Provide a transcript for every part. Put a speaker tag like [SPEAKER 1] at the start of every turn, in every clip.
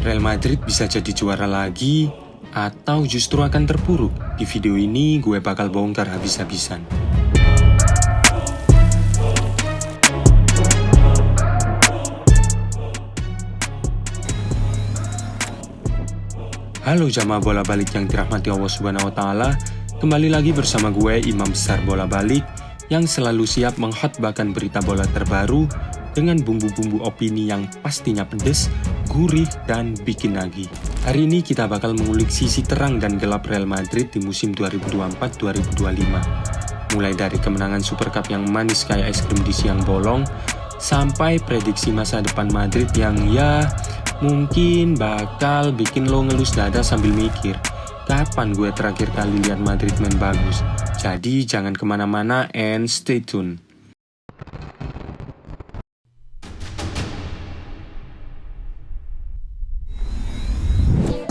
[SPEAKER 1] Real Madrid bisa jadi juara lagi, atau justru akan terpuruk? Di video ini gue bakal bongkar habis-habisan. Halo jamaah bola balik yang dirahmati Allah Subhanahu wa Ta'ala. Kembali lagi bersama gue, Imam Besar Bola Balik, yang selalu siap menghotbahkan berita bola terbaru dengan bumbu-bumbu opini yang pastinya pedes, gurih, dan bikin nagih. Hari ini kita bakal mengulik sisi terang dan gelap Real Madrid di musim 2024-2025. Mulai dari kemenangan Super Cup yang manis kayak es krim di siang bolong, sampai prediksi masa depan Madrid yang mungkin bakal bikin lo ngelus dada sambil mikir, kapan gue terakhir kali lihat Madrid main bagus? Jadi jangan kemana-mana and stay tune.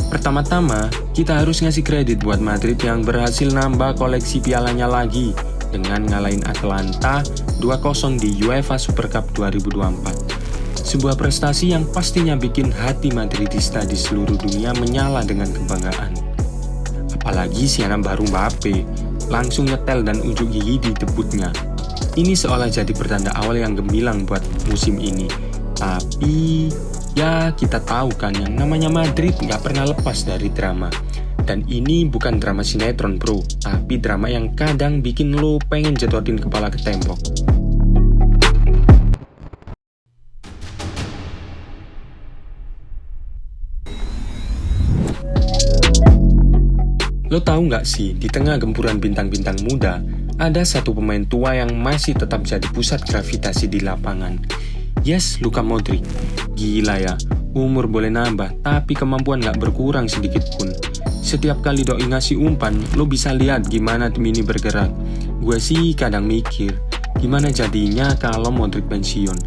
[SPEAKER 1] Pertama-tama, kita harus ngasih kredit buat Madrid yang berhasil nambah koleksi pialanya lagi dengan ngalahin Atalanta 2-0 di UEFA Super Cup 2024. Sebuah prestasi yang pastinya bikin hati Madridista di seluruh dunia menyala dengan kebanggaan. Apalagi si anak baru Mbappe, langsung nyetel dan unjuk gigi di debutnya. Ini seolah jadi pertanda awal yang gemilang buat musim ini. Tapi, kita tahu kan yang namanya Madrid nggak pernah lepas dari drama. Dan ini bukan drama sinetron bro, tapi drama yang kadang bikin lo pengen jatuhin kepala ke tembok. Lo tahu nggak sih, di tengah gempuran bintang-bintang muda, ada satu pemain tua yang masih tetap jadi pusat gravitasi di lapangan. Yes, Luka Modric. Gila ya, umur boleh nambah, tapi kemampuan nggak berkurang sedikit pun. Setiap kali doi ngasih umpan, lo bisa lihat gimana tim ini bergerak. Gue sih kadang mikir, gimana jadinya kalau Modric pensiun?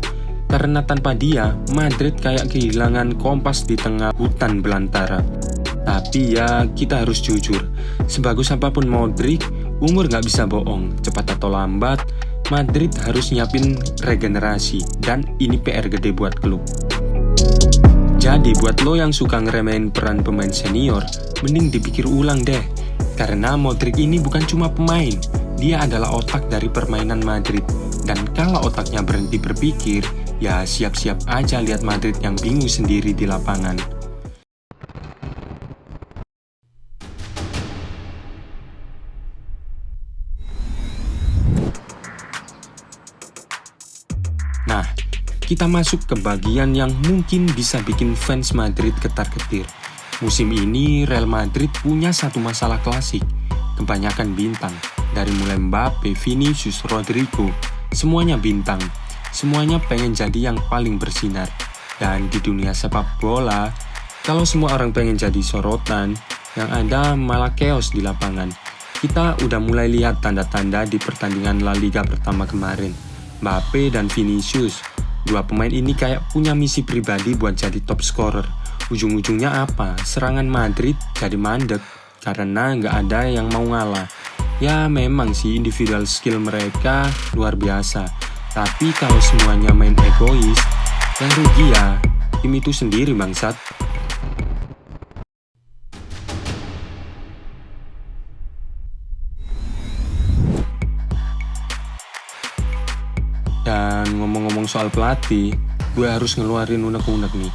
[SPEAKER 1] Karena tanpa dia, Madrid kayak kehilangan kompas di tengah hutan belantara. Tapi kita harus jujur, sebagus apapun Modric, umur nggak bisa bohong. Cepat atau lambat, Madrid harus nyiapin regenerasi, dan ini PR gede buat klub. Jadi buat lo yang suka ngeremehin peran pemain senior, mending dipikir ulang deh. Karena Modric ini bukan cuma pemain, dia adalah otak dari permainan Madrid. Dan kalau otaknya berhenti berpikir, siap-siap aja lihat Madrid yang bingung sendiri di lapangan. Nah, kita masuk ke bagian yang mungkin bisa bikin fans Madrid ketar-ketir. Musim ini Real Madrid punya satu masalah klasik, kebanyakan bintang. Dari mulai Mbappe, Vinicius, Rodrigo, semuanya bintang. Semuanya pengen jadi yang paling bersinar. Dan di dunia sepak bola, kalau semua orang pengen jadi sorotan, yang ada malah chaos di lapangan. Kita udah mulai lihat tanda-tanda di pertandingan La Liga pertama kemarin. Mbappe dan Vinicius, dua pemain ini kayak punya misi pribadi buat jadi top scorer. Ujung-ujungnya apa? Serangan Madrid jadi mandek karena nggak ada yang mau ngalah. Memang sih individual skill mereka luar biasa. Tapi kalau semuanya main egois, yang rugi tim itu sendiri bangsat. Dan ngomong-ngomong soal pelatih, gue harus ngeluarin unek-unek nih.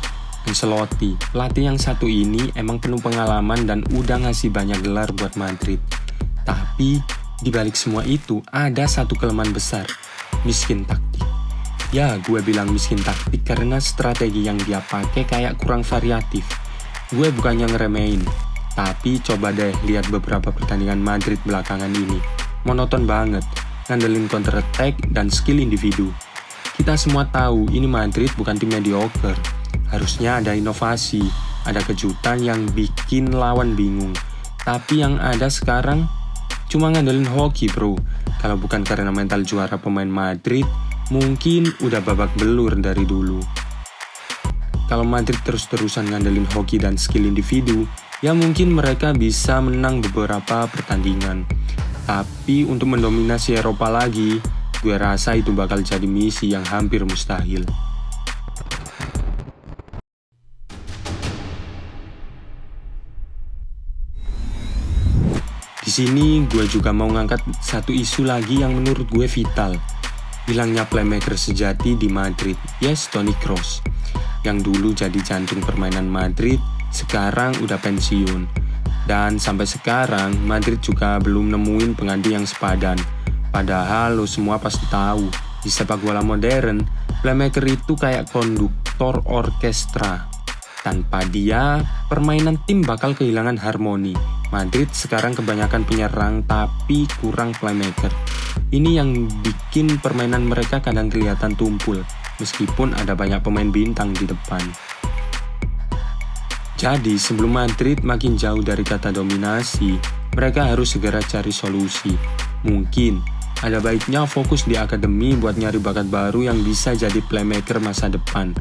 [SPEAKER 1] Ancelotti, pelatih yang satu ini emang penuh pengalaman dan udah ngasih banyak gelar buat Madrid. Tapi, di balik semua itu ada satu kelemahan besar, miskin taktik. Gue bilang miskin taktik karena strategi yang dia pakai kayak kurang variatif. Gue bukannya ngeremehin, tapi coba deh lihat beberapa pertandingan Madrid belakangan ini. Monoton banget. Ngandelin counter attack dan skill individu. Kita semua tahu ini Madrid bukan tim mediocre. Harusnya ada inovasi, ada kejutan yang bikin lawan bingung. Tapi yang ada sekarang cuma ngandelin hoki bro. Kalau bukan karena mental juara pemain Madrid, mungkin udah babak belur dari dulu. Kalau Madrid terus-terusan ngandelin hoki dan skill individu, mungkin mereka bisa menang beberapa pertandingan. Tapi untuk mendominasi Eropa lagi, gue rasa itu bakal jadi misi yang hampir mustahil. Di sini gue juga mau ngangkat satu isu lagi yang menurut gue vital. Hilangnya playmaker sejati di Madrid, yes Toni Kroos. Yang dulu jadi jantung permainan Madrid, sekarang udah pensiun. Dan sampai sekarang Madrid juga belum nemuin pengganti yang sepadan. Padahal lo semua pasti tahu, di sepak bola modern, playmaker itu kayak konduktor orkestra. Tanpa dia, permainan tim bakal kehilangan harmoni. Madrid sekarang kebanyakan penyerang tapi kurang playmaker. Ini yang bikin permainan mereka kadang kelihatan tumpul, meskipun ada banyak pemain bintang di depan. Jadi sebelum Madrid makin jauh dari kata dominasi, mereka harus segera cari solusi. Mungkin ada baiknya fokus di akademi buat nyari bakat baru yang bisa jadi playmaker masa depan.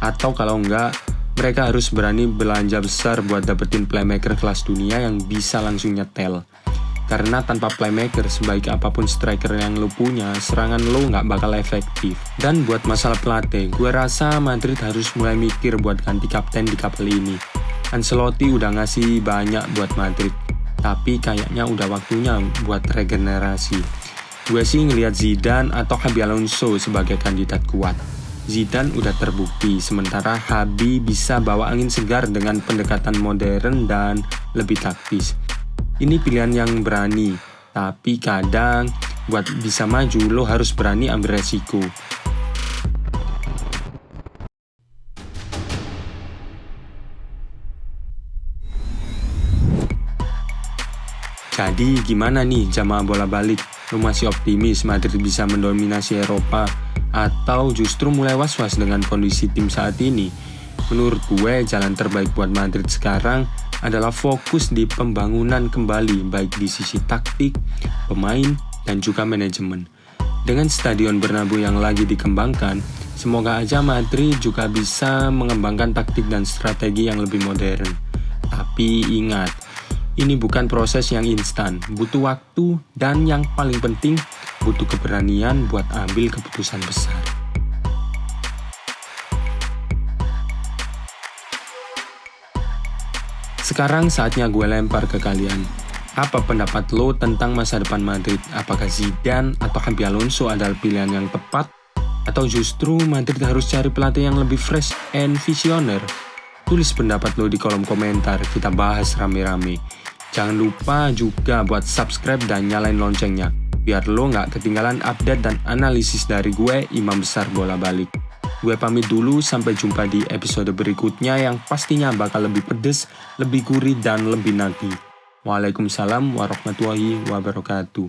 [SPEAKER 1] Atau kalau enggak, mereka harus berani belanja besar buat dapetin playmaker kelas dunia yang bisa langsung nyetel. Karena tanpa playmaker, sebaik apapun striker yang lo punya, serangan lo nggak bakal efektif. Dan buat masalah pelatih, gue rasa Madrid harus mulai mikir buat ganti kapten di kapal ini. Ancelotti udah ngasih banyak buat Madrid, tapi kayaknya udah waktunya buat regenerasi. Gue sih ngelihat Zidane atau Xabi Alonso sebagai kandidat kuat. Zidane udah terbukti, sementara Xabi bisa bawa angin segar dengan pendekatan modern dan lebih taktis. Ini pilihan yang berani, tapi kadang buat bisa maju lo harus berani ambil resiko. Jadi gimana nih jamaah bola balik? Lo masih optimis Madrid bisa mendominasi Eropa? Atau justru mulai was-was dengan kondisi tim saat ini? Menurut gue, jalan terbaik buat Madrid sekarang adalah fokus di pembangunan kembali, baik di sisi taktik, pemain, dan juga manajemen. Dengan stadion Bernabeu yang lagi dikembangkan, semoga aja Madrid juga bisa mengembangkan taktik dan strategi yang lebih modern. Tapi ingat, ini bukan proses yang instan, butuh waktu, dan yang paling penting, butuh keberanian buat ambil keputusan besar. Sekarang saatnya gue lempar ke kalian. Apa pendapat lo tentang masa depan Madrid? Apakah Zidane atau Xabi Alonso adalah pilihan yang tepat? Atau justru Madrid harus cari pelatih yang lebih fresh and visioner? Tulis pendapat lo di kolom komentar, kita bahas rame-rame. Jangan lupa juga buat subscribe dan nyalain loncengnya, biar lo gak ketinggalan update dan analisis dari gue, Imam Besar Bola Balik. Gue pamit dulu, sampai jumpa di episode berikutnya yang pastinya bakal lebih pedes, lebih gurih, dan lebih nagih. Waalaikumsalam warahmatullahi wabarakatuh.